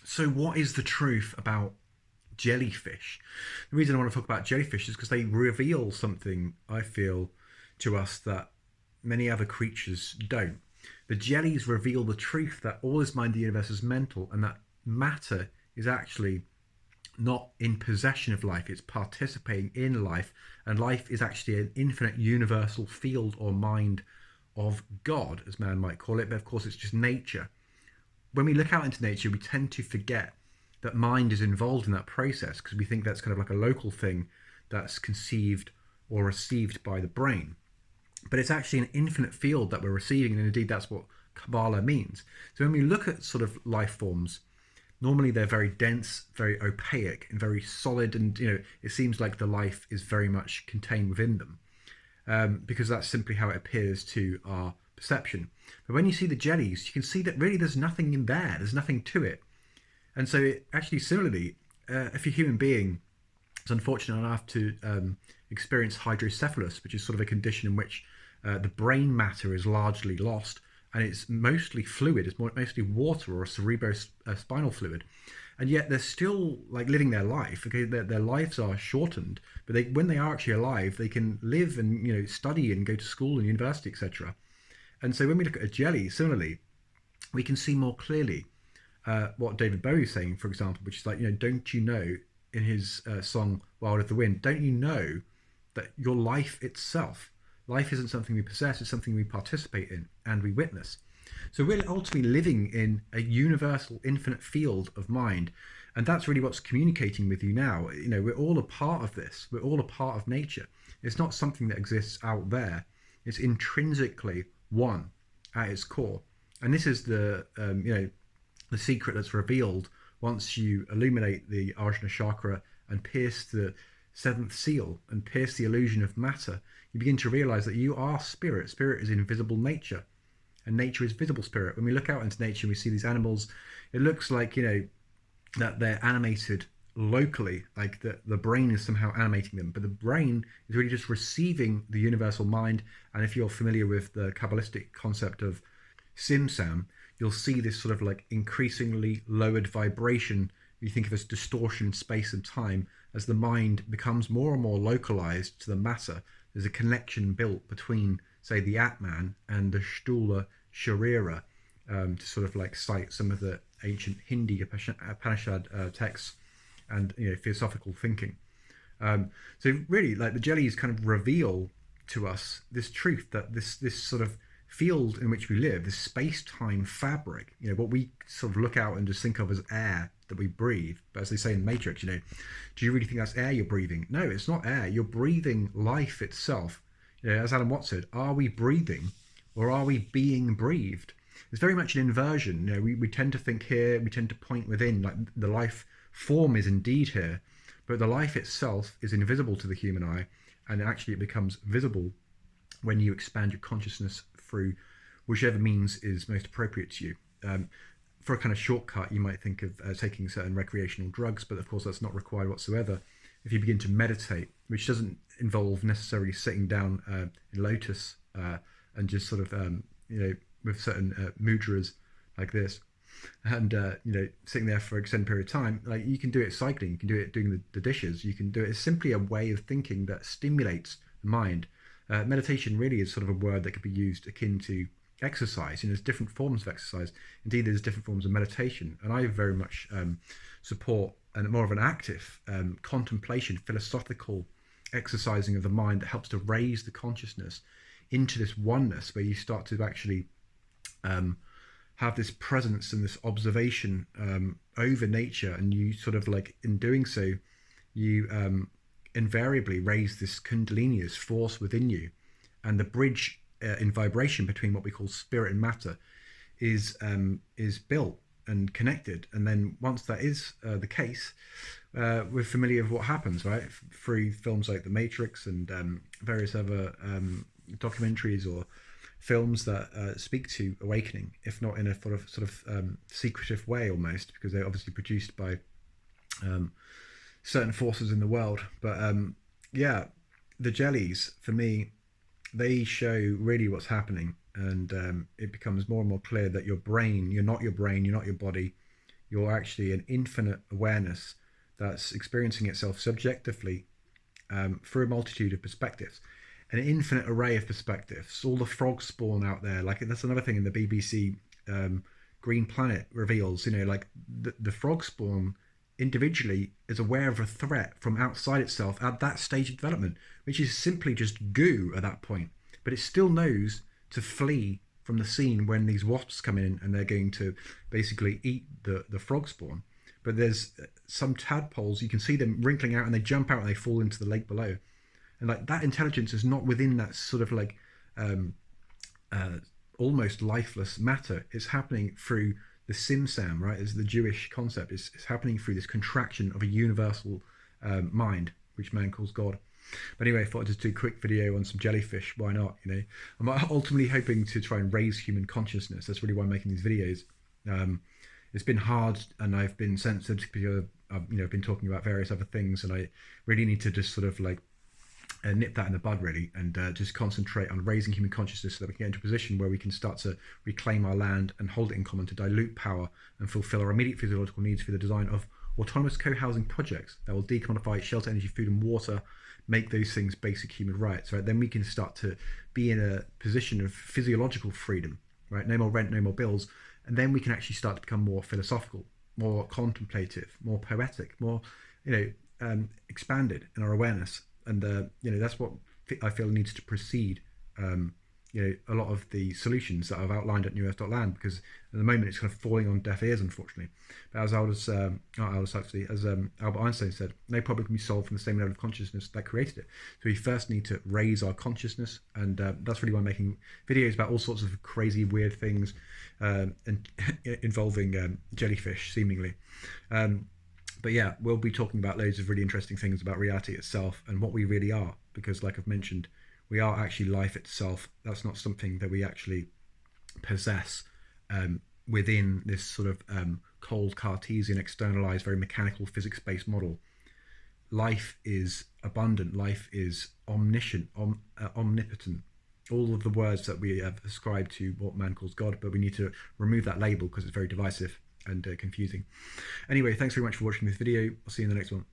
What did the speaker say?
So what is the truth about jellyfish? The reason I want to talk about jellyfish is because they reveal something, I feel, to us that many other creatures don't. The jellies reveal the truth that all is mind, the universe is mental, and that matter is actually not in possession of life, it's participating in life, and life is actually an infinite universal field or mind of God, as man might call it, but of course it's just nature. When we look out into nature, we tend to forget that mind is involved in that process because we think that's kind of like a local thing that's conceived or received by the brain. But it's actually an infinite field that we're receiving, and indeed that's what Kabbalah means. So when we look at sort of life forms, normally they're very dense, very opaque, and very solid, and it seems like the life is very much contained within them, because that's simply how it appears to our perception. But when you see the jellies, you can see that really there's nothing in there. There's nothing to it. And so, actually, similarly, if a human being is unfortunate enough to experience hydrocephalus, which is sort of a condition in which the brain matter is largely lost, and it's mostly fluid, it's mostly water or cerebrospinal fluid, and yet they're still like living their life. Okay, their lives are shortened, but when they are actually alive, they can live and study and go to school and university, etc. And so when we look at a jelly, similarly, we can see more clearly what David Bowie is saying, for example, which is like, don't you know, in his song Wild of the Wind, don't you know that your life itself, life isn't something we possess, it's something we participate in and we witness. So we're ultimately living in a universal, infinite field of mind. And that's really what's communicating with you now. We're all a part of this. We're all a part of nature. It's not something that exists out there. It's intrinsically one at its core. And this is the secret that's revealed once you illuminate the Ajna chakra and pierce the seventh seal and pierce the illusion of matter. You begin to realize that you are spirit. Spirit is invisible nature, and nature is visible spirit. When we look out into nature and we see these animals, it looks like that they're animated locally, like the brain is somehow animating them, but the brain is really just receiving the universal mind. And if you're familiar with the Kabbalistic concept of Simsam, you'll see this sort of like increasingly lowered vibration. You think of as distortion in space and time as the mind becomes more and more localized to the matter. There's a connection built between, say, the Atman and the Sthula Sharira, to sort of like cite some of the ancient Hindi Upanishad texts and philosophical thinking. So really, like the jellies kind of reveal to us this truth that this sort of field in which we live, this space-time fabric, what we sort of look out and just think of as air that we breathe. But as they say in Matrix, do you really think that's air you're breathing? No, it's not air. You're breathing life itself. As Alan Watts said, are we breathing or are we being breathed? It's very much an inversion. We tend to think here, we tend to point within, like the life form is indeed here, but the life itself is invisible to the human eye, and actually it becomes visible when you expand your consciousness through whichever means is most appropriate to you. For a kind of shortcut, you might think of taking certain recreational drugs, but of course that's not required whatsoever. If you begin to meditate, which doesn't involve necessarily sitting down in lotus and just sort of, with certain mudras like this, and sitting there for an extended period of time, like you can do it cycling, you can do it doing the dishes, you can do it. It's simply a way of thinking that stimulates the mind. Meditation really is sort of a word that could be used akin to exercise. There's different forms of exercise. Indeed, there's different forms of meditation, and I very much support and more of an active contemplation, philosophical exercising of the mind that helps to raise the consciousness into this oneness, where you start to actually have this presence and this observation over nature, and you sort of like in doing so, you invariably raise this kundalini, this force within you, and the bridge in vibration between what we call spirit and matter is built and connected. And then once that is the case, we're familiar with what happens, right? Through films like The Matrix and various other documentaries or films that speak to awakening, if not in a sort of secretive way almost, because they're obviously produced by certain forces in the world. But the jellies, for me, they show really what's happening, and it becomes more and more clear that your brain, you're not your brain, you're not your body, You're actually an infinite awareness that's experiencing itself subjectively through a multitude of perspectives, an infinite array of perspectives. All the frog spawn out there, like that's another thing in the BBC Green Planet reveals. Like the frog spawn individually is aware of a threat from outside itself at that stage of development, which is simply just goo at that point. But it still knows to flee from the scene when these wasps come in and they're going to basically eat the frog spawn. But there's some tadpoles, you can see them wrinkling out and they jump out and they fall into the lake below. And like that intelligence is not within that sort of like almost lifeless matter. It's happening through the simsam, right? It's the Jewish concept. It's happening through this contraction of a universal mind, which man calls God. But anyway, I thought I'd just do a quick video on some jellyfish. Why not? I'm ultimately hoping to try and raise human consciousness. That's really why I'm making these videos. It's been hard, and I've been sensitive because I've been talking about various other things, and I really need to just sort of like nip that in the bud, really, and just concentrate on raising human consciousness so that we can get into a position where we can start to reclaim our land and hold it in common to dilute power and fulfill our immediate physiological needs through the design of autonomous co-housing projects that will decommodify shelter, energy, food and water, make those things basic human rights, right? Then we can start to be in a position of physiological freedom, right? No more rent, no more bills. And then we can actually start to become more philosophical, more contemplative, more poetic, more, expanded in our awareness. And, that's what I feel needs to precede, a lot of the solutions that I've outlined at newearth.land, because at the moment it's kind of falling on deaf ears, unfortunately. But as as Albert Einstein said, no problem can be solved from the same level of consciousness that created it. So we first need to raise our consciousness, and that's really why I'm making videos about all sorts of crazy, weird things and involving jellyfish, seemingly. But yeah, we'll be talking about loads of really interesting things about reality itself and what we really are, because like I've mentioned, we are actually life itself. That's not something that we actually possess within this sort of cold Cartesian, externalized, very mechanical, physics-based model. Life is abundant. Life is omniscient, omnipotent. All of the words that we have ascribed to what man calls God, but we need to remove that label because it's very divisive and confusing. Anyway, thanks very much for watching this video. I'll see you in the next one.